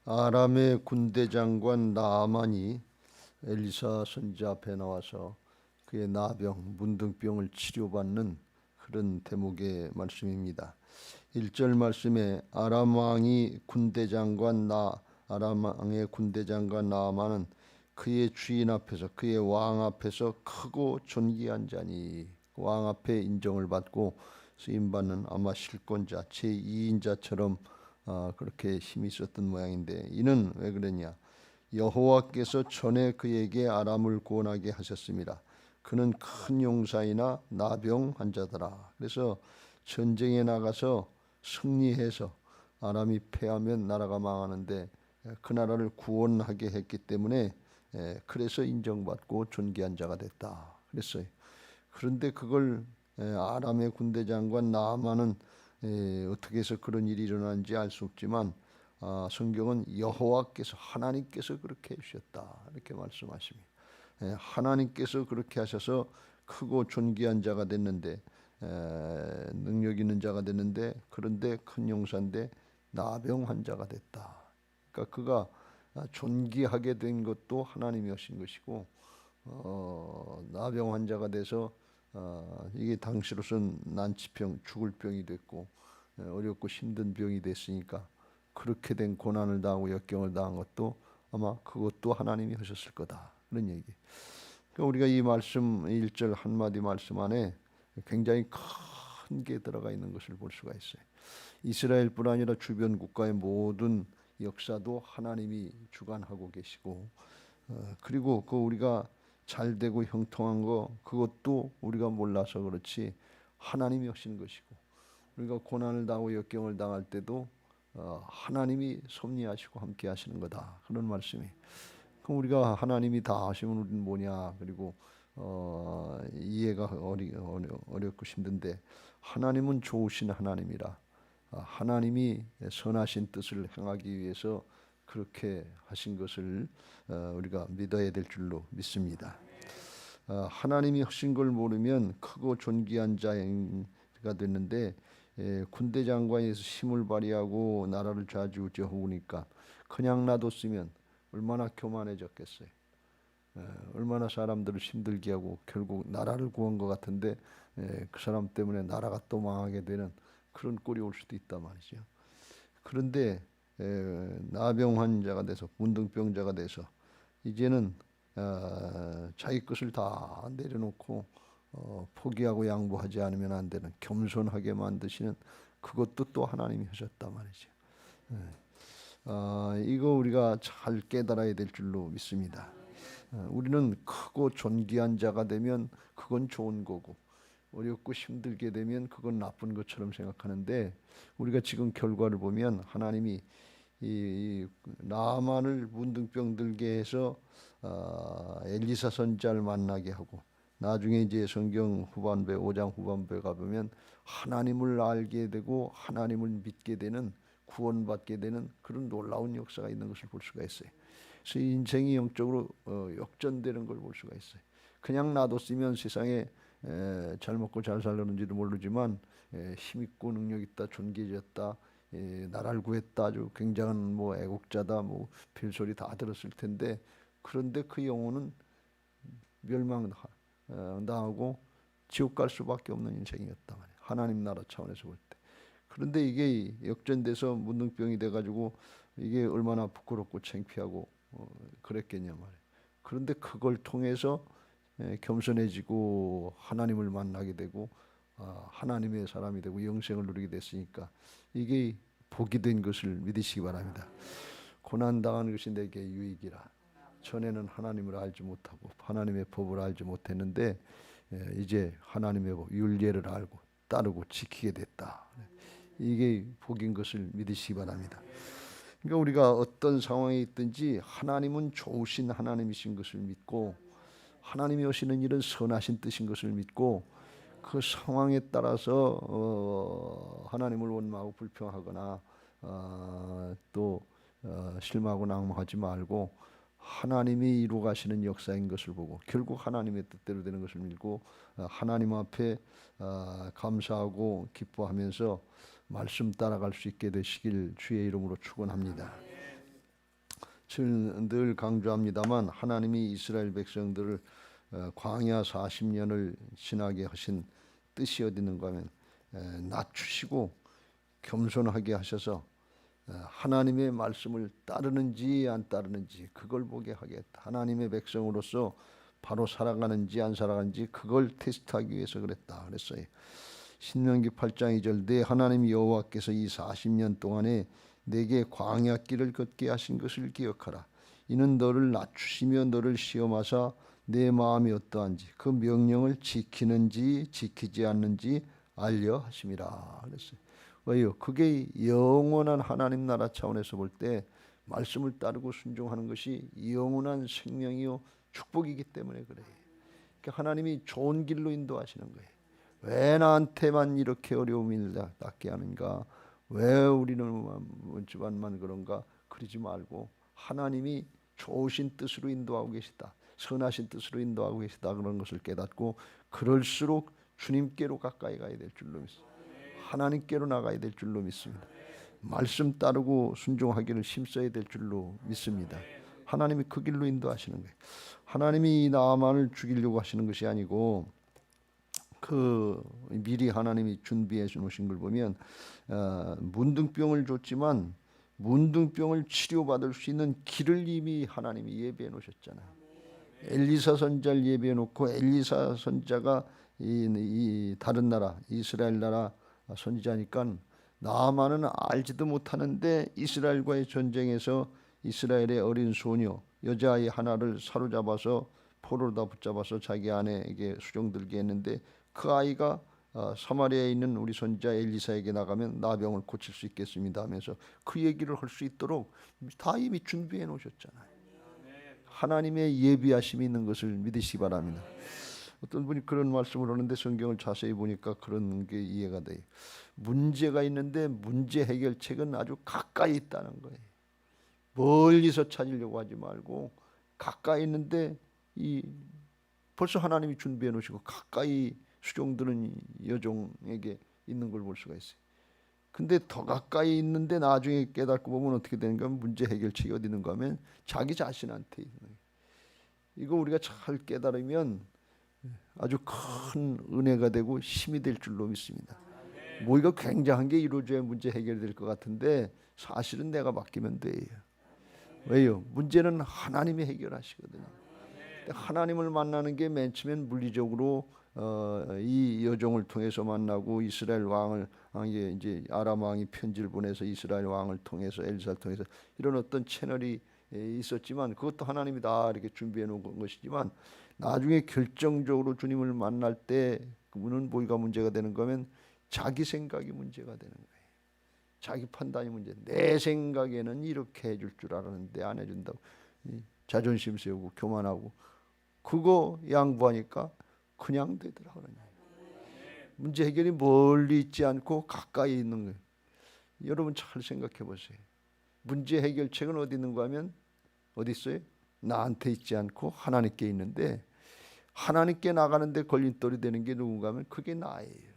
아람의 군대 장관 나아만이 엘리사 선지자 앞에 나와서 그의 나병, 문둥병을 치료받는 그런 대목의 말씀입니다. 1절 말씀에 아람 왕의 군대 장관 나아만은 그의 주인 앞에서, 그의 왕 앞에서 크고 존귀한 자니, 왕 앞에 인정을 받고 쓰임받는 아마 실권자 제2인자처럼 그렇게 힘이 있었던 모양인데, 이는 왜 그러냐? 여호와께서 전에 그에게 아람을 구원하게 하셨습니다. 그는 큰 용사이나 나병 환자더라. 그래서 전쟁에 나가서 승리해서 아람이 패하면 나라가 망하는데 그 나라를 구원하게 했기 때문에 그래서 인정받고 존귀한 자가 됐다 그랬어요. 그런데 그걸 아람의 군대 장관 나아만은 어떻게 해서 그런 일이 일어난지 알 수 없지만 성경은 여호와께서, 하나님께서 그렇게 해주셨다 이렇게 말씀하십니다. 하나님께서 그렇게 하셔서 크고 존귀한 자가 됐는데, 능력 있는 자가 됐는데, 그런데 큰 용사인데 나병 환자가 됐다. 그러니까 그가 존귀하게 된 것도 하나님이 하신 것이고, 나병 환자가 돼서 이게 당시로선 난치병, 죽을 병이 됐고 어렵고 힘든 병이 됐으니까 그렇게 된 고난을 당하고 역경을 당한 것도 아마 그것도 하나님이 하셨을 거다 그런 얘기. 그러니까 우리가 이 말씀 1절 한마디 말씀 안에 굉장히 큰 게 들어가 있는 것을 볼 수가 있어요. 이스라엘뿐 아니라 주변 국가의 모든 역사도 하나님이 주관하고 계시고, 그리고 그 우리가 잘 되고 형통한 거 그것도 우리가 몰라서 그렇지 하나님이 하시는 것이고, 우리가 고난을 당하고 역경을 당할 때도 하나님이 섭리하시고 함께 하시는 거다 그런 말씀이. 그럼 우리가 하나님이 다 하시면 우리는 뭐냐, 그리고 이해가 어렵고 힘든데, 하나님은 좋으신 하나님이라 하나님이 선하신 뜻을 행하기 위해서 그렇게 하신 것을 우리가 믿어야 될 줄로 믿습니다. 하나님이 하신 걸 모르면 크고 존귀한 자가 됐는데, 군대 장관에서 힘을 발휘하고 나라를 좌지우지하니까 그냥 놔뒀으면 얼마나 교만해졌겠어요. 얼마나 사람들을 힘들게 하고 결국 나라를 구한 것 같은데 그 사람 때문에 나라가 또 망하게 되는 그런 꼴이 올 수도 있단 말이죠. 그런데 나병 환자가 돼서, 문둥병자가 돼서 이제는 자기 것을 다 내려놓고 포기하고 양보하지 않으면 안 되는 겸손하게 만드시는, 그것도 또 하나님이 하셨단 말이죠. 이거 우리가 잘 깨달아야 될 줄로 믿습니다. 우리는 크고 존귀한 자가 되면 그건 좋은 거고, 어렵고 힘들게 되면 그건 나쁜 것처럼 생각하는데, 우리가 지금 결과를 보면 하나님이 이 나만을 문둥병 들게 해서 엘리사 선지자를 만나게 하고, 나중에 이제 성경 후반부에 5장 후반부에 가보면 하나님을 알게 되고 하나님을 믿게 되는, 구원받게 되는 그런 놀라운 역사가 있는 것을 볼 수가 있어요. 그래서 인생이 영적으로 역전되는 걸 볼 수가 있어요. 그냥 놔뒀으면 세상에 잘 먹고 잘 살려는지도 모르지만 힘있고 능력 있다, 존귀해졌다, 나라를 구했다, 아주 굉장한 뭐 애국자다, 뭐 별소리 다 들었을 텐데, 그런데 그 영혼은 멸망당하고 지옥 갈 수밖에 없는 인생이었단 말이에요. 하나님 나라 차원에서 볼 때. 그런데 이게 역전돼서 문둥병이 돼가지고 이게 얼마나 부끄럽고 창피하고 그랬겠냐 말이에요. 그런데 그걸 통해서 겸손해지고 하나님을 만나게 되고 하나님의 사람이 되고 영생을 누리게 됐으니까 이게 복이 된 것을 믿으시기 바랍니다. 고난 당하는 것이 내게 유익이라. 전에는 하나님을 알지 못하고 하나님의 법을 알지 못했는데 이제 하나님의 법, 율례를 알고 따르고 지키게 됐다. 이게 복인 것을 믿으시기 바랍니다. 그러니까 우리가 어떤 상황에 있든지 하나님은 좋으신 하나님이신 것을 믿고, 하나님이 하시는 일은 선하신 뜻인 것을 믿고, 그 상황에 따라서 하나님을 원망하고 불평하거나 또 실망하고 낙망하지 말고, 하나님이 이루 가시는 역사인 것을 보고 결국 하나님의 뜻대로 되는 것을 믿고 하나님 앞에 감사하고 기뻐하면서 말씀 따라갈 수 있게 되시길 주의 이름으로 축원합니다. 저는 늘 강조합니다만 하나님이 이스라엘 백성들을 광야 40년을 지나게 하신 뜻이 어디 있는가 하면 낮추시고 겸손하게 하셔서 하나님의 말씀을 따르는지 안 따르는지 그걸 보게 하겠다. 하나님의 백성으로서 바로 살아가는지 안 살아가는지 그걸 테스트하기 위해서 그랬다 그랬어요. 신명기 8장 2절 내 하나님 여호와께서 이 40년 동안에 내게 광야길을 걷게 하신 것을 기억하라. 이는 너를 낮추시며 너를 시험하사 내 마음이 어떠한지 그 명령을 지키는지 지키지 않는지 알려 하심이라 그랬어요. 왜요? 그게 영원한 하나님 나라 차원에서 볼 때 말씀을 따르고 순종하는 것이 영원한 생명이요 축복이기 때문에 그래요. 그러니까 하나님이 좋은 길로 인도하시는 거예요. 왜 나한테만 이렇게 어려움이 닿게 하는가? 왜 우리는 집안만 그런가? 그러지 말고 하나님이 좋으신 뜻으로 인도하고 계시다. 선하신 뜻으로 인도하고 계시다. 그런 것을 깨닫고 그럴수록 주님께로 가까이 가야 될 줄로 믿습니다. 하나님께로 나가야 될 줄로 믿습니다. 말씀 따르고 순종하기를 힘써야 될 줄로 믿습니다. 하나님이 그 길로 인도하시는 거예요. 하나님이 나만을 죽이려고 하시는 것이 아니고 그 미리 하나님이 준비해 놓으신 걸 보면 문둥병을 줬지만 문둥병을 치료받을 수 있는 길을 이미 하나님이 예비해 놓으셨잖아요. 엘리사 선자를 예비해 놓고 엘리사 선자가 이 다른 나라 이스라엘 나라 선지자니까 나아만은 알지도 못하는데 이스라엘과의 전쟁에서 이스라엘의 어린 소녀 여자아이 하나를 사로잡아서 포로로다 붙잡아서 자기 아내에게 수종들게 했는데 그 아이가 사마리아에 있는 우리 선지자 엘리사에게 나가면 나병을 고칠 수 있겠습니다 하면서 그 얘기를 할 수 있도록 다 이미 준비해 놓으셨잖아요. 하나님의 예비하심이 있는 것을 믿으시기 바랍니다. 어떤 분이 그런 말씀을 하는데 성경을 자세히 보니까 그런 게 이해가 돼요. 문제가 있는데 문제 해결책은 아주 가까이 있다는 거예요. 멀리서 찾으려고 하지 말고 가까이 있는데 벌써 하나님이 준비해 놓으시고 가까이 수종드는 여종에게 있는 걸 볼 수가 있어요. 근데 더 가까이 있는데 나중에 깨닫고 보면 어떻게 되는가 하면 문제 해결책이 어디 있는가 하면 자기 자신한테 있는 거예요. 이거 우리가 잘 깨달으면 아주 큰 은혜가 되고 힘이 될 줄로 믿습니다. 뭐 이거 굉장한 게 이루어져야 문제 해결될 것 같은데 사실은 내가 맡기면 돼요. 왜요? 문제는 하나님이 해결하시거든요. 하나님을 만나는 게 맨 처음엔 물리적으로 이 여종을 통해서 만나고 이스라엘 왕을 이제 아람 왕이 편지를 보내서 이스라엘 왕을 통해서 엘리사를 통해서 이런 어떤 채널이 있었지만 그것도 하나님이 다 이렇게 준비해 놓은 것이지만 나중에 결정적으로 주님을 만날 때 그분은 뭐가 문제가 되는 거면 자기 생각이 문제가 되는 거예요. 자기 판단이 문제. 내 생각에는 이렇게 해줄 줄 알았는데 안 해준다고 자존심 세우고 교만하고 그거 양보하니까 그냥 되더라고요. 문제 해결이 멀리 있지 않고 가까이 있는 거예요. 여러분 잘 생각해 보세요. 문제 해결책은 어디 있는가 하면 어디 있어요? 나한테 있지 않고 하나님께 있는데 하나님께 나가는데 걸림돌이 되는 게 누군가 하면 그게 나예요.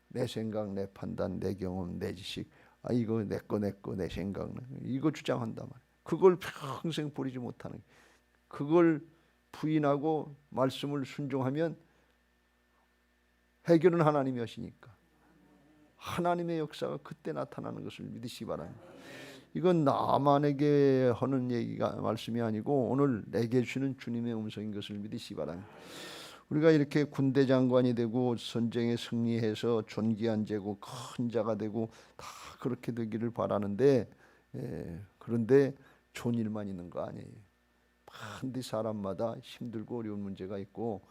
내 생각, 내 판단, 내 경험, 내 지식 이거 내 거 내 생각 이거 주장한단 말이에요. 그걸 평생 버리지 못하는 그걸 부인하고 말씀을 순종하면 해결은 하나님이 하시니까 하나님의 역사가 그때 나타나는 것을 믿으시기 바랍니다. 이건 나만에게 하는 얘기가 말씀이 아니고 오늘 내게 주는 주님의 음성인 것을 믿으시기 바랍니다. 우리가 이렇게 군대 장관이 되고 전쟁에 승리해서 존귀한 제고 큰 자가 되고 다 그렇게 되기를 바라는데 그런데 좋은 일만 있는 거 아니에요. 반드시 사람마다 힘들고 어려운 문제가 있고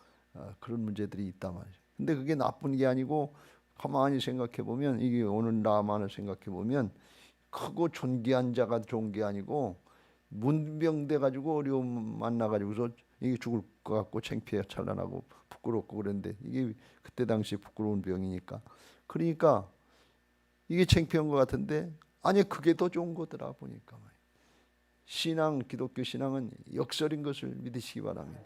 그런 문제들이 있단 말이죠. 근데 그게 나쁜 게 아니고 가만히 생각해 보면 이게 오늘 나만을 생각해 보면 크고 존귀한 자가 좋은 게 아니고 문병돼 가지고 어려움 만나 가지고서 이게 죽을 것 같고 창피해 찬란하고 부끄럽고 그런데 이게 그때 당시 부끄러운 병이니까 그러니까 이게 창피한 것 같은데 아니 그게 더 좋은 거더라 보니까 신앙 기독교 신앙은 역설인 것을 믿으시기 바랍니다.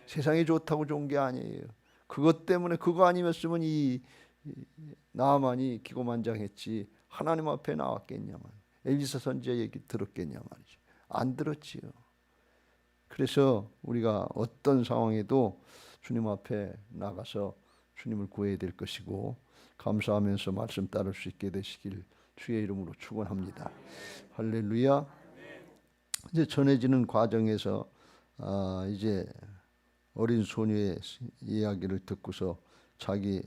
세상이 좋다고 좋은 게 아니에요. 그것 때문에 그거 아니었으면 이 나만이 기고만장했지 하나님 앞에 나왔겠냐 말이에요. 엘리사 선지자 얘기 들었겠냐 말이죠. 안 들었지요. 그래서 우리가 어떤 상황에도 주님 앞에 나가서 주님을 구해야 될 것이고 감사하면서 말씀 따를 수 있게 되시길 주의 이름으로 축원합니다. 할렐루야. 이제 전해지는 과정에서 이제 어린 소녀의 이야기를 듣고서 자기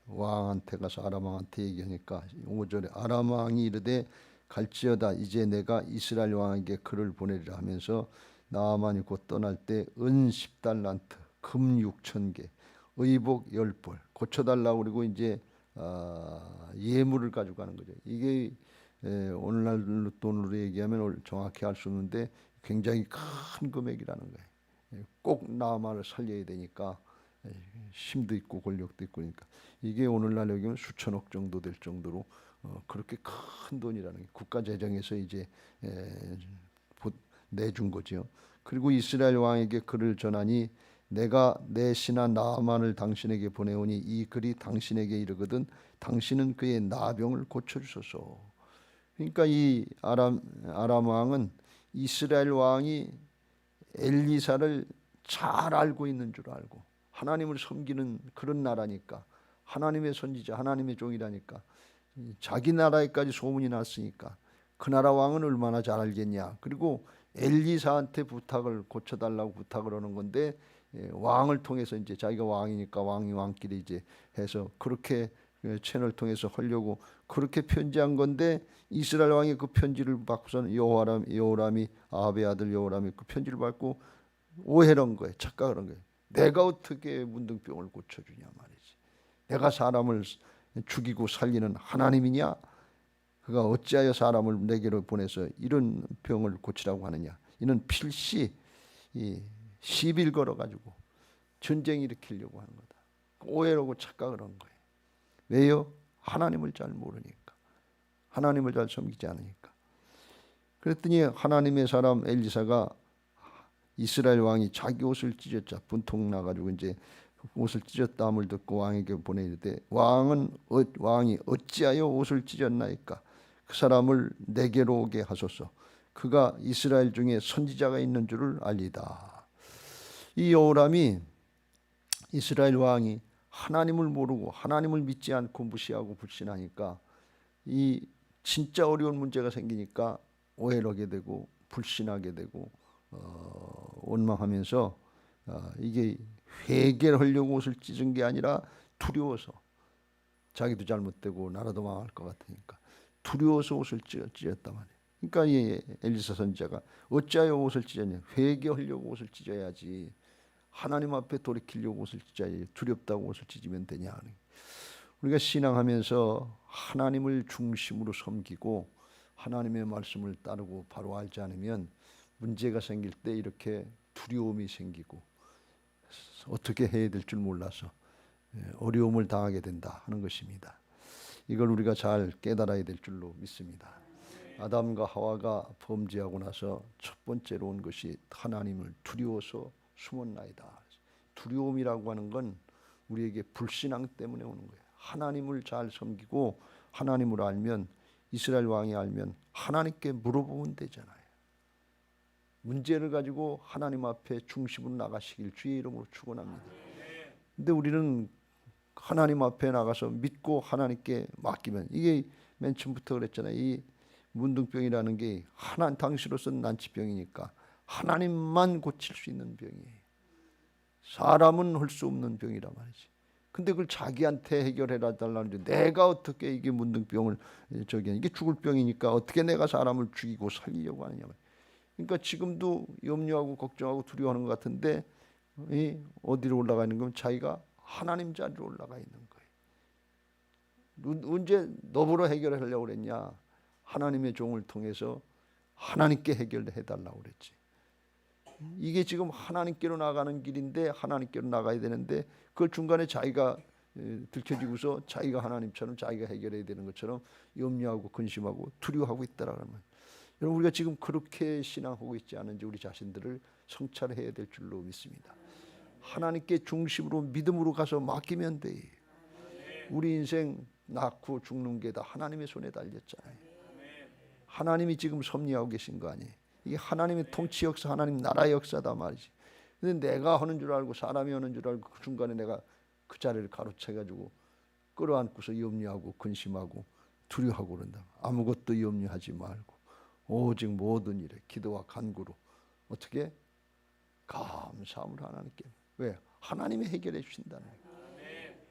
왕한테 가서 아람 왕한테 얘기하니까 5절에 아람 왕이 이르되 갈지어다 이제 내가 이스라엘 왕에게 글을 보내리라 하면서 나아만이 곧 떠날 때 은 10달란트 금 6,000개 의복 10벌 고쳐달라고 그리고 이제 예물을 가져가는 거죠. 이게 오늘날 돈으로 얘기하면 정확히 알 수 없는데 굉장히 큰 금액이라는 거예요. 꼭 나아만을 살려야 되니까 힘도 있고 권력도 있고 그러니까 이게 오늘날 여기면 수천억 정도 될 정도로 그렇게 큰 돈이라는 게 국가 재정에서 이제 내준 거죠. 그리고 이스라엘 왕에게 글을 전하니 내가 내 신하 나아만을 당신에게 보내오니 이 글이 당신에게 이르거든 당신은 그의 나병을 고쳐주소서. 그러니까 이 아람 왕은 이스라엘 왕이 엘리사를 잘 알고 있는 줄 알고 하나님을 섬기는 그런 나라니까 하나님의 선지자 하나님의 종이라니까 자기 나라에까지 소문이 났으니까 그 나라 왕은 얼마나 잘 알겠냐. 그리고 엘리사한테 부탁을 고쳐달라고 부탁을 하는 건데 왕을 통해서 이제 자기가 왕이니까 왕이 왕끼리 이제 해서 그렇게 채널 통해서 하려고 그렇게 편지한 건데 이스라엘 왕이 그 편지를 받고서는 여호람이 아합의 아들 여호람이 그 편지를 받고 오해를 한 거예요. 착각을 한 거예요. 내가 어떻게 문둥병을 고쳐주냐 말이지. 내가 사람을 죽이고 살리는 하나님이냐? 그가 어찌하여 사람을 내게로 보내서 이런 병을 고치라고 하느냐? 이는 필시 시비를 걸어가지고 전쟁 일으키려고 하는 거다. 오해라고 착각을 한 거예요. 왜요? 하나님을 잘 모르니까. 하나님을 잘 섬기지 않으니까. 그랬더니 하나님의 사람 엘리사가 이스라엘 왕이 자기 옷을 찢었자 분통 나가지고 이제 옷을 찢었다함을 듣고 왕에게 보내이르되 왕이 어찌하여 옷을 찢었나이까 그 사람을 내게로 오게 하소서 그가 이스라엘 중에 선지자가 있는 줄을 알리다. 이 여호람이 이스라엘 왕이 하나님을 모르고 하나님을 믿지 않고 무시하고 불신하니까 이 진짜 어려운 문제가 생기니까 오해를 하게 되고 불신하게 되고 원망하면서 이게 회개를 하려고 옷을 찢은 게 아니라 두려워서 자기도 잘못되고 나라도 망할 것 같으니까 두려워서 옷을 찢었단 말이에요. 그러니까 이 엘리사 선지자가 어찌하여 옷을 찢었냐. 회개하려고 옷을 찢어야지. 하나님 앞에 돌이키려고 옷을 찢어야지. 두렵다고 옷을 찢으면 되냐. 우리가 신앙하면서 하나님을 중심으로 섬기고 하나님의 말씀을 따르고 바로 알지 않으면 문제가 생길 때 이렇게 두려움이 생기고 어떻게 해야 될 줄 몰라서 어려움을 당하게 된다 하는 것입니다. 이걸 우리가 잘 깨달아야 될 줄로 믿습니다. 아담과 하와가 범죄하고 나서 첫 번째로 온 것이 하나님을 두려워서 숨었나이다. 두려움이라고 하는 건 우리에게 불신앙 때문에 오는 거예요. 하나님을 잘 섬기고 하나님을 알면 이스라엘 왕이 알면 하나님께 물어보면 되잖아요. 문제를 가지고 하나님 앞에 중심으로 나가시길 주의 이름으로 축원합니다. 근데 우리는 하나님 앞에 나가서 믿고 하나님께 맡기면 이게 맨 처음부터 그랬잖아요. 이 문둥병이라는 게 당시로서는 난치병이니까 하나님만 고칠 수 있는 병이에요. 사람은 할 수 없는 병이란 말이지. 근데 그걸 자기한테 해결해 달라는데 내가 어떻게 이게 문둥병을 이게 죽을 병이니까 어떻게 내가 사람을 죽이고 살리려고 하느냐 말이야. 그러니까 지금도 염려하고 걱정하고 두려워하는 것 같은데 어디로 올라가 있는 건 자기가 하나님 자리로 올라가 있는 거예요. 언제 너보러 해결하려고 그랬냐. 하나님의 종을 통해서 하나님께 해결해 달라고 그랬지. 이게 지금 하나님께로 나가는 길인데 하나님께로 나가야 되는데 그 중간에 자기가 들켜지고서 자기가 하나님처럼 자기가 해결해야 되는 것처럼 염려하고 근심하고 두려워하고 있다라는 말. 여러분 우리가 지금 그렇게 신앙하고 있지 않은지 우리 자신들을 성찰해야 될 줄로 믿습니다. 하나님께 중심으로 믿음으로 가서 맡기면 돼. 우리 인생 낳고 죽는 게 다 하나님의 손에 달렸잖아요. 하나님이 지금 섭리하고 계신 거 아니에요. 이게 하나님의 통치 역사, 하나님 나라의 역사다 말이지. 근데 내가 하는 줄 알고 사람이 하는 줄 알고 그 중간에 내가 그 자리를 가로채가지고 끌어안고서 염려하고 근심하고 두려워하고 그런다. 아무것도 염려하지 말고 오직 모든 일에 기도와 간구로 어떻게 감사함을 하나님께. 왜? 하나님이 해결해 주신다는 거예요.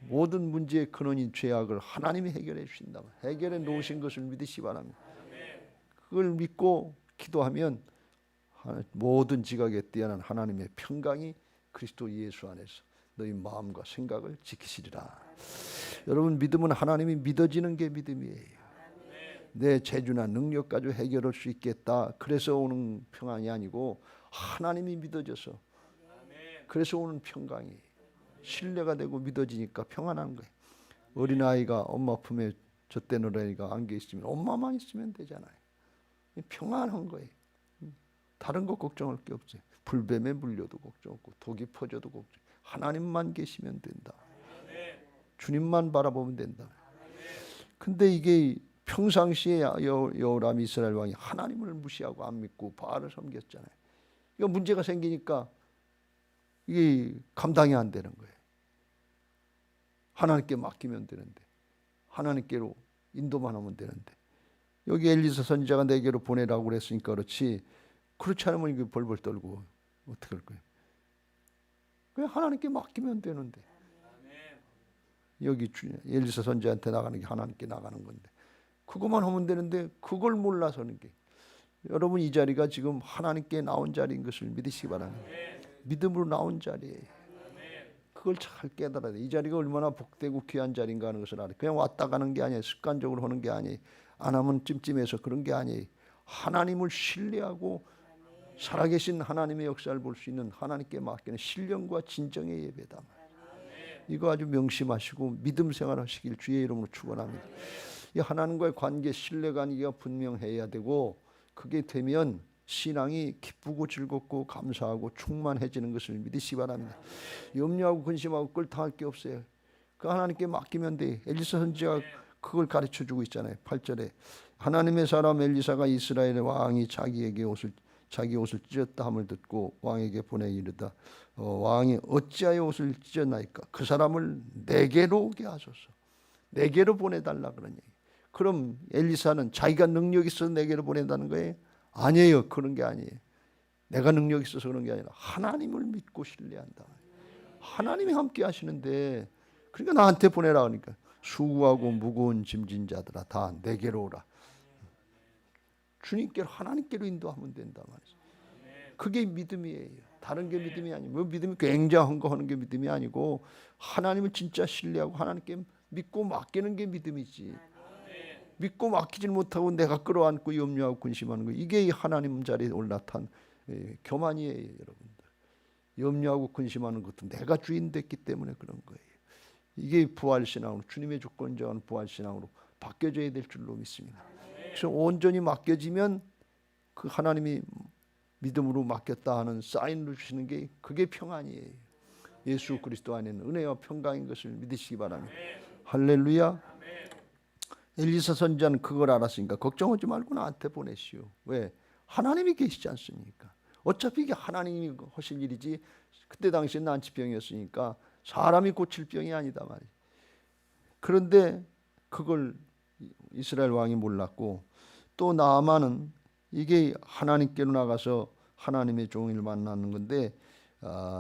모든 문제의 근원인 죄악을 하나님이 해결해 주신다. 해결해 놓으신 것을 믿으시 바랍니다. 그걸 믿고 기도하면 모든 지각에 뛰어난 하나님의 평강이 그리스도 예수 안에서 너희 마음과 생각을 지키시리라. 여러분, 믿음은 하나님이 믿어지는 게 믿음이에요. 내 재주나 능력 가지고 해결할 수 있겠다, 그래서 오는 평안이 아니고 하나님이 믿어져서 그래서 오는 평강이 신뢰가 되고 믿어지니까 평안한 거예요. 어린아이가 엄마 품에 젖대는 어린아이가 안겨 있으면 엄마만 있으면 되잖아요. 평안한 거예요. 다른 거 걱정할 게 없어요. 불뱀에 물려도 걱정 없고 독이 퍼져도 걱정. 하나님만 계시면 된다. 주님만 바라보면 된다. 근데 이게 평상시에 여호람 이스라엘 왕이 하나님을 무시하고 안 믿고 바알을 섬겼잖아요. 이거 문제가 생기니까 이게 감당이 안 되는 거예요. 하나님께 맡기면 되는데, 하나님께로 인도만 하면 되는데, 여기 엘리사 선지자가 내게로 보내라고 그랬으니까 그렇지, 그렇지 않으면 이게 벌벌 떨고 어떻게 할 거예요? 그냥 하나님께 맡기면 되는데, 여기 엘리사 선지자한테 나가는 게 하나님께 나가는 건데, 그것만 하면 되는데 그걸 몰라서는 게. 여러분, 이 자리가 지금 하나님께 나온 자리인 것을 믿으시기 바랍니다. 믿음으로 나온 자리예요. 그걸 잘 깨달아야 돼. 이 자리가 얼마나 복되고 귀한 자리인가 하는 것을 알아요. 그냥 왔다 가는 게 아니에요. 습관적으로 하는 게 아니에요. 안 하면 찜찜해서 그런 게 아니에요. 하나님을 신뢰하고 살아계신 하나님의 역사를 볼 수 있는, 하나님께 맡기는 신령과 진정의 예배다. 이거 아주 명심하시고 믿음 생활하시길 주의 이름으로 축원합니다. 이 하나님과의 관계, 신뢰관계가 분명해야 되고, 그게 되면 신앙이 기쁘고 즐겁고 감사하고 충만해지는 것을 믿으시기 바랍니다. 염려하고 근심하고 꿀탕할 게 없어요. 그 하나님께 맡기면 돼. 엘리사 선지자가 그걸 가르쳐주고 있잖아요. 8절에 하나님의 사람 엘리사가 이스라엘 왕이 자기 옷을 찢었다 함을 듣고 왕에게 보내 이르다. 왕이 어찌하여 옷을 찢었나이까? 그 사람을 내게로 오게 하소서. 내게로 보내달라 그런 얘기. 그럼 엘리사는 자기가 능력이 있어서 내게로 보낸다는 거예요? 아니에요. 그런 게 아니에요. 내가 능력이 있어서 그런 게 아니라 하나님을 믿고 신뢰한다. 하나님이 함께 하시는데, 그러니까 나한테 보내라 그러니까. 수고하고 무거운 짐진 자들아 다 내게로 오라. 주님께로, 하나님께로 인도하면 된다 말이죠. 그게 믿음이에요. 다른 게 믿음이 아니고, 뭐 믿음이 굉장한 거 하는 게 믿음이 아니고, 하나님을 진짜 신뢰하고 하나님께 믿고 맡기는 게 믿음이지. 믿고 맡기질 못하고 내가 끌어안고 염려하고 근심하는 거, 이게 하나님 자리에 올라탄 교만이에요. 여러분들, 염려하고 근심하는 것도 내가 주인 됐기 때문에 그런 거예요. 이게 부활신앙으로, 주님의 주권자는 부활신앙으로 바뀌어져야 될 줄로 믿습니다. 그래서 온전히 맡겨지면 그 하나님이 믿음으로 맡겼다 하는 사인을 주시는 게, 그게 평안이에요. 예수 그리스도 안에는 은혜와 평강인 것을 믿으시기 바랍니다. 할렐루야. 엘리사 선지자는 그걸 알았으니까 걱정하지 말고 나한테 보내시오. 왜? 하나님이 계시지 않습니까? 어차피 이게 하나님이 하실 일이지, 그때 당시에 난치병이었으니까 사람이 고칠 병이 아니다 말이에요. 그런데 그걸 이스라엘 왕이 몰랐고, 또 나아만은 이게 하나님께로 나가서 하나님의 종을 만나는 건데,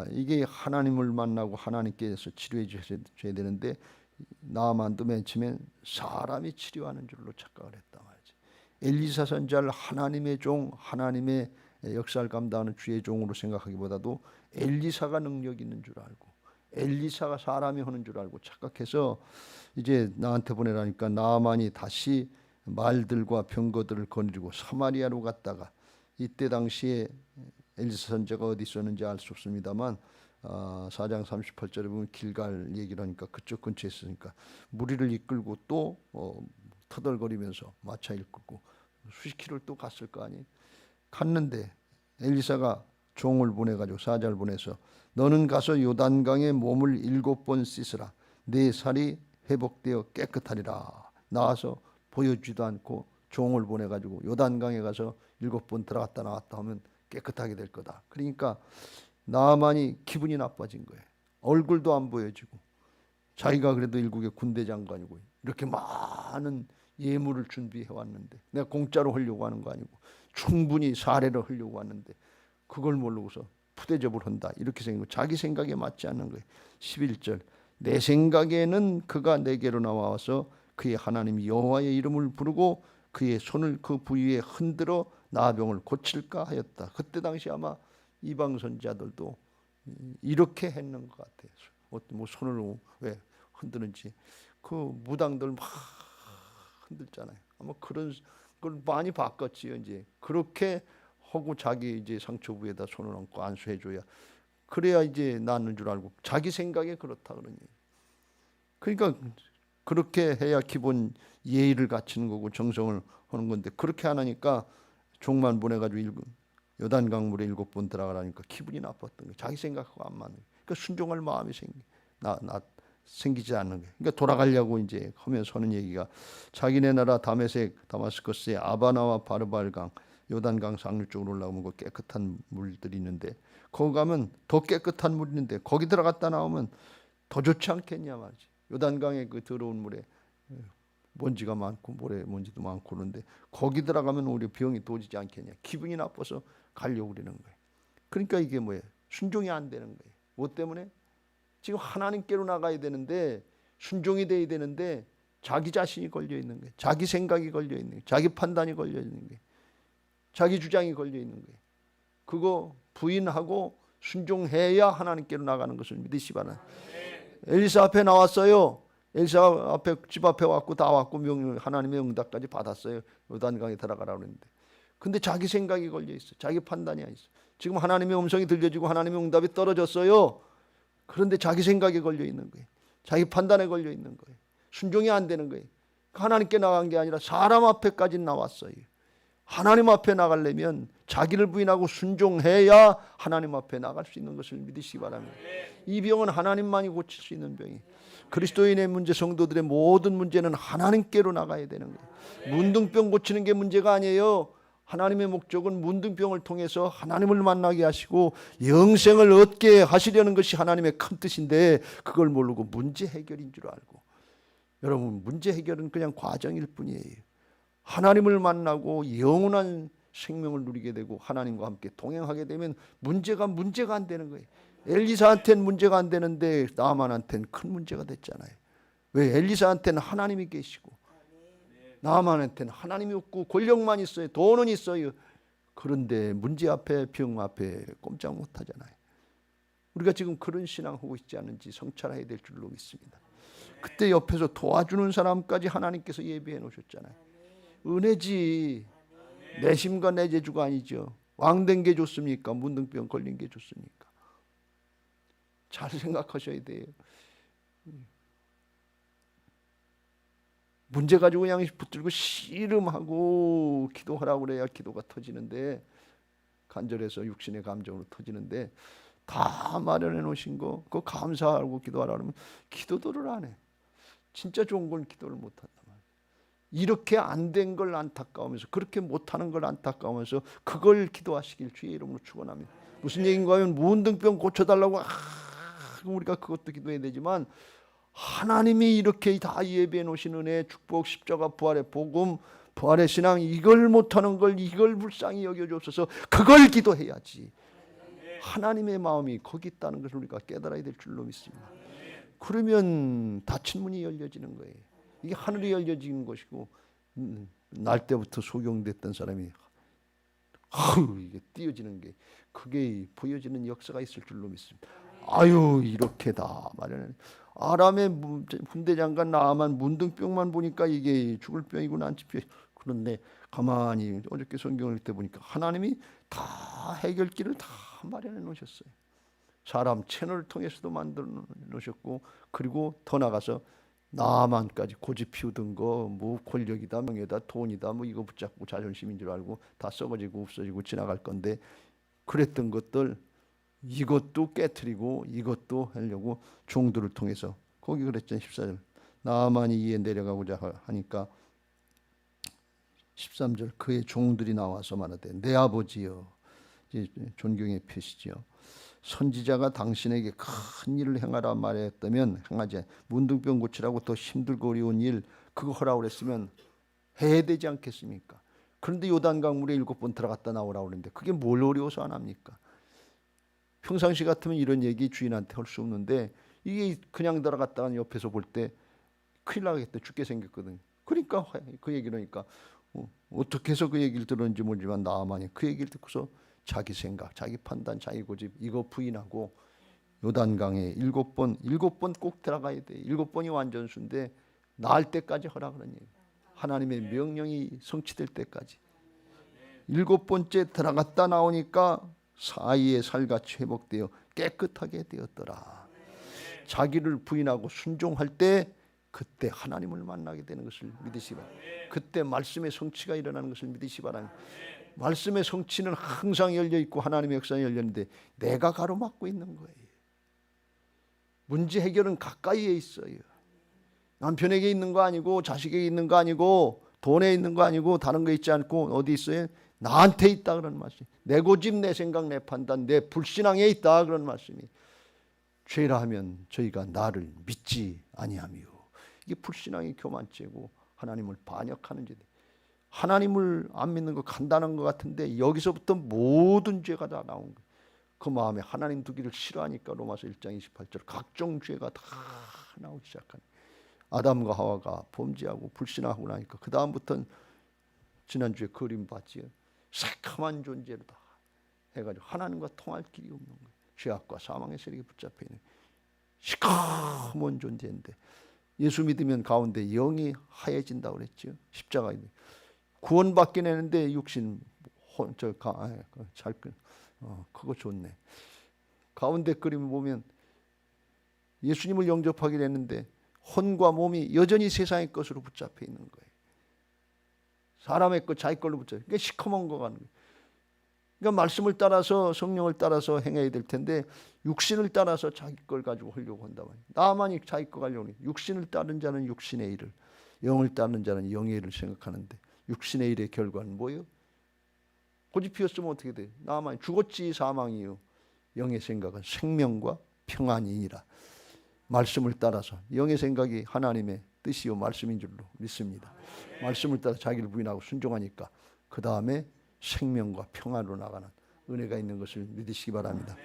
이게 하나님을 만나고 하나님께서 치료해 주셔야 되는데, 나아만도 맨 처음에 사람이 치료하는 줄로 착각을 했단 말이지. 엘리사 선지자를 하나님의 종, 하나님의 역사를 감당하는 주의 종으로 생각하기보다도 엘리사가 능력 있는 줄 알고, 엘리사가 사람이 하는 줄 알고 착각해서 이제 나한테 보내라니까 나아만이 다시 말들과 병거들을 거느리고 사마리아로 갔다가, 이때 당시에 엘리사 선지자가 어디 있었는지 알 수 없습니다만 4장 38절에 보면 길갈 얘기를 하니까 그쪽 근처에 있으니까 무리를 이끌고 또 터덜거리면서 마차 이끌고 수십 킬로를 또 갔을 거 아니에요. 갔는데 엘리사가 종을 보내가지고 사자를 보내서 너는 가서 요단강에 몸을 7번 씻으라. 네 살이 회복되어 깨끗하리라. 나와서 보여주지도 않고 종을 보내가지고 요단강에 가서 7번 들어갔다 나왔다 하면 깨끗하게 될 거다. 그러니까 나만이 기분이 나빠진 거예요. 얼굴도 안 보여지고, 자기가 그래도 일국의 군대 장관이고 이렇게 많은 예물을 준비해 왔는데, 내가 공짜로 하려고 하는 거 아니고 충분히 사례를 하려고 하는데 그걸 모르고서 푸대접을 한다, 이렇게 생각하고 자기 생각에 맞지 않는 거예요. 11절, 내 생각에는 그가 내게로 나와서 그의 하나님 여호와의 이름을 부르고 그의 손을 그 부위에 흔들어 나병을 고칠까 하였다. 그때 당시 아마 이방 선지자들도 이렇게 했는 것 같아요. 뭐 손을 왜 흔드는지, 그 무당들 막 흔들잖아요. 아마 그런 걸 많이 바꿨지요. 이제 그렇게 하고 자기 이제 상처 부에다 손을 얹고 안수해줘야, 그래야 이제 낫는 줄 알고 자기 생각에 그렇다 그러니. 그러니까 그렇게 해야 기본 예의를 갖추는 거고 정성을 하는 건데, 그렇게 안 하니까 종만 보내가지고 요단 강물에 7번 들어가라니까 기분이 나빴던 거예요. 자기 생각하고 안 맞는 거예요. 그러니까 순종할 마음이 생기지 않는 거예요. 그러니까 돌아가려고 이제 하면서 하는 얘기가, 자기네 나라 다마스커스의 아바나와 바르발강, 요단강 상류 쪽으로 올라가면 그 깨끗한 물들이 있는데, 거기 가면 더 깨끗한 물이 있는데 거기 들어갔다 나오면 더 좋지 않겠냐 말이지. 요단강에 그 더러운 물에 먼지가 많고 모래 먼지도 많고 그런데 거기 들어가면 우리 병이 도지지 않겠냐. 기분이 나빠서 가려고 그러는 거예요. 그러니까 이게 뭐예요? 순종이 안 되는 거예요. 뭐 때문에? 지금 하나님께로 나가야 되는데, 순종이 돼야 되는데 자기 자신이 걸려 있는 거예요. 자기 생각이 걸려 있는 거예요. 자기 판단이 걸려 있는 거예요. 자기 주장이 걸려 있는 거예요. 그거 부인하고 순종해야 하나님께로 나가는 것을 믿으시 바랍니다. 엘리사 앞에 나왔어요. 엘리사 앞에, 집 앞에 왔고 다 왔고 하나님의 응답까지 받았어요. 요단강에 들어가라고 했는데, 근데 자기 생각이 걸려 있어. 자기 판단이 있어. 지금 하나님의 음성이 들려지고 하나님의 응답이 떨어졌어요. 그런데 자기 생각에 걸려 있는 거예요. 자기 판단에 걸려 있는 거예요. 순종이 안 되는 거예요. 하나님께 나간 게 아니라 사람 앞에까지 나왔어요. 하나님 앞에 나가려면 자기를 부인하고 순종해야 하나님 앞에 나갈 수 있는 것을 믿으시기 바랍니다. 이 병은 하나님만이 고칠 수 있는 병이에요. 그리스도인의 문제, 성도들의 모든 문제는 하나님께로 나가야 되는 거예요. 문둥병 고치는 게 문제가 아니에요. 하나님의 목적은 문둥병을 통해서 하나님을 만나게 하시고 영생을 얻게 하시려는 것이 하나님의 큰 뜻인데, 그걸 모르고 문제 해결인 줄 알고. 여러분, 문제 해결은 그냥 과정일 뿐이에요. 하나님을 만나고 영원한 생명을 누리게 되고 하나님과 함께 동행하게 되면 문제가 안 되는 거예요. 엘리사한테는 문제가 안 되는데 나만한테는 큰 문제가 됐잖아요. 왜? 엘리사한테는 하나님이 계시고 나만한테는 하나님이 없고 권력만 있어요. 돈은 있어요. 그런데 문제 앞에, 병 앞에 꼼짝 못하잖아요. 우리가 지금 그런 신앙하고 있지 않은지 성찰해야 될 줄로 믿습니다. 그때 옆에서 도와주는 사람까지 하나님께서 예비해 놓으셨잖아요. 은혜지. 내심과 내 재주가 아니죠. 왕된 게 좋습니까? 문둥병 걸린 게 좋습니까? 잘 생각하셔야 돼요. 문제 가지고 그냥 붙들고 씨름하고 기도하라고 그래야 기도가 터지는데, 간절해서 육신의 감정으로 터지는데, 다 마련해 놓으신 거 그거 감사하고 기도하라 그러면 기도들을 안 해. 진짜 좋은 건 기도를 못 한단 말이에요. 이렇게 안 된 걸 안타까우면서, 그렇게 못하는 걸 안타까우면서 그걸 기도하시길 주의 이름으로 축원합니다. 무슨 얘기인가 하면 문둥병 고쳐달라고 우리가 그것도 기도해야 되지만, 하나님이 이렇게 다 예배해 놓으신 은혜, 축복, 십자가, 부활의 복음, 부활의 신앙, 이걸 못하는 걸 이걸 불쌍히 여겨주옵소서, 그걸 기도해야지. 하나님의 마음이 거기 있다는 것을 우리가 깨달아야 될 줄로 믿습니다. 그러면 닫힌 문이 열려지는 거예요. 이게 하늘이 열려지는 것이고, 날 때부터 소경됐던 사람이 이게 띄어지는 게, 그게 보여지는 역사가 있을 줄로 믿습니다. 아유, 이렇게 다 마련해. 아람의 군대장관 나아만 문둥병만 보니까 이게 죽을 병이고 난치병. 그런데 가만히 어저께 성경을 읽다 보니까 하나님이 다 해결길을 다 마련해 놓으셨어요. 사람 채널을 통해서도 만들어 놓으셨고, 그리고 더 나가서 나만까지 고집 피우던 거, 뭐 권력이다, 명예다, 돈이다, 뭐 이거 붙잡고 자존심인 줄 알고 다 썩어지고 없어지고 지나갈 건데, 그랬던 것들 이것도 깨트리고 이것도 하려고 종들을 통해서, 거기 그랬잖아요. 14절 나만이 이에 내려가고자 하니까 13절 그의 종들이 나와서 말하되 내 아버지여, 이제 존경의 표시지요. 선지자가 당신에게 큰 일을 행하라 말했다면 행하지, 문둥병 고치라고 더 힘들고 어려운 일 그거 하라고 그랬으면 해야 되지 않겠습니까? 그런데 요단강 물에 7번 들어갔다 나오라고 그러는데 그게 뭘 어려워서 안 합니까? 평상시 같으면 이런 얘기 주인한테 할 수 없는데 이게 그냥 들어갔다가 옆에서 볼 때 큰일 나겠다, 죽게 생겼거든. 그러니까 그 얘기를 하니까 어떻게 해서 그 얘기를 들었는지 모르지만 나아만이 그 얘기를 듣고서 자기 생각, 자기 판단, 자기 고집 이거 부인하고 요단강에 7번 꼭 들어가야 돼. 7번이 완전수인데 나을 때까지 하라 그런 얘기. 하나님의 명령이 성취될 때까지. 7번째 들어갔다 나오니까 사이에 살같이 회복되어 깨끗하게 되었더라. 자기를 부인하고 순종할 때 그때 하나님을 만나게 되는 것을 믿으시 바랍니다. 그때 말씀의 성취가 일어나는 것을 믿으시 바랍니다. 말씀의 성취는 항상 열려 있고 하나님의 역사는 열려 있는데 내가 가로막고 있는 거예요. 문제 해결은 가까이에 있어요. 남편에게 있는 거 아니고 자식에게 있는 거 아니고 돈에 있는 거 아니고 다른 거 있지 않고 어디 있어요? 나한테 있다 그런 말씀. 내 고집, 내 생각, 내 판단, 내 불신앙에 있다 그런 말씀이. 죄라 하면 저희가 나를 믿지 아니하며. 이게 불신앙의 교만죄고 하나님을 반역하는 죄다. 하나님을 안 믿는 거 간단한 것 같은데 여기서부터 모든 죄가 다 나온 거예요. 그 마음에 하나님 두기를 싫어하니까 로마서 1장 28절 각종 죄가 다 나오기 시작하네. 아담과 하와가 범죄하고 불신하고 나니까 그 다음부터는 지난주에 그림 봤지요. 새카만 존재로 다 해가지고 하나님과 통할 길이 없는 거예요. 죄악과 사망의 세력에 붙잡혀 있는 시커먼 존재인데 예수 믿으면 가운데 영이 하얘진다고 그랬죠. 십자가에 구원받긴 했는데 육신 그거 좋네. 가운데 그림을 보면 예수님을 영접하게 됐는데 혼과 몸이 여전히 세상의 것으로 붙잡혀 있는 거예요. 사람의 것, 자기 걸로 붙잡혀. 그러니까 시커먼 거 가는 거예요. 그러니까 말씀을 따라서 성령을 따라서 행해야 될 텐데 육신을 따라서 자기 걸 가지고 하려고 한다 말이에요. 나만이 자기 거 가려고 해요. 육신을 따른 자는 육신의 일을, 영을 따르는 자는 영의 일을 생각하는데 육신의 일의 결과는 뭐예요? 고집 피웠으면 어떻게 돼? 나만이 죽었지 사망이요. 영의 생각은 생명과 평안이니라. 말씀을 따라서 영의 생각이 하나님의 뜻이요 말씀인 줄로 믿습니다. 말씀을 따라 자기를 부인하고 순종하니까 그 다음에 생명과 평안으로 나가는 은혜가 있는 것을 믿으시기 바랍니다.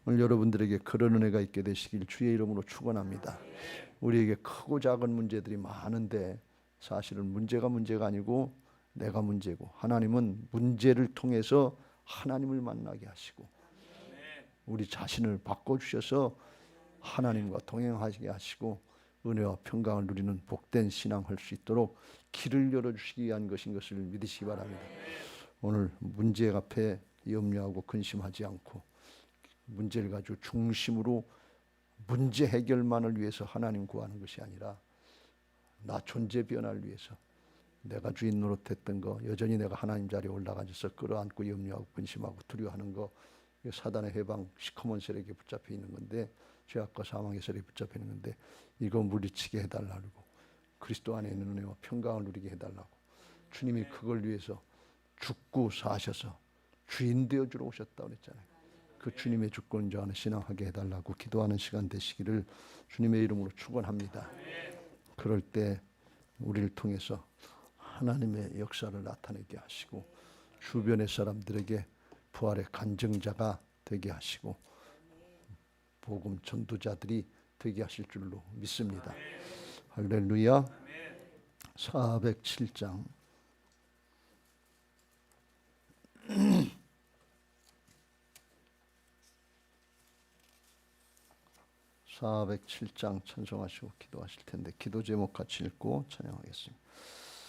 오늘 여러분들에게 그런 은혜가 있게 되시길 주의 이름으로 축원합니다. 우리에게 크고 작은 문제들이 많은데 사실은 문제가 아니고 내가 문제고 하나님은 문제를 통해서 하나님을 만나게 하시고 우리 자신을 바꿔주셔서 하나님과 동행하게 하시고 은혜와 평강을 누리는 복된 신앙할 수 있도록 길을 열어주시기 위한 것인 것을 믿으시기 바랍니다. 오늘 문제 앞에 염려하고 근심하지 않고 문제를 가지고 중심으로 문제 해결만을 위해서 하나님 구하는 것이 아니라 나 존재 변화를 위해서 내가 주인 노릇했던 거 여전히 내가 하나님 자리에 올라가서 끌어안고 염려하고 근심하고 두려워하는 거 사단의 해방 시커먼 세력에 붙잡혀 있는 건데 죄악과 사망의 세력에 붙잡혀 있는 건데 이거 물리치게 해달라고 그리스도 안에 있는 은혜와 평강을 누리게 해달라고 주님이 그걸 위해서 죽고 사셔서 주인 되어주러 오셨다고 그랬잖아요. 그 주님의 주권자 안에 신앙하게 해달라고 기도하는 시간 되시기를 주님의 이름으로 축원합니다. 그럴 때 우리를 통해서 하나님의 역사를 나타내게 하시고 주변의 사람들에게 부활의 간증자가 되게 하시고 복음 전도자들이 되게 하실 줄로 믿습니다. 할렐루야. 407장 407장 찬송하시고 기도하실 텐데 기도 제목 같이 읽고 찬양하겠습니다.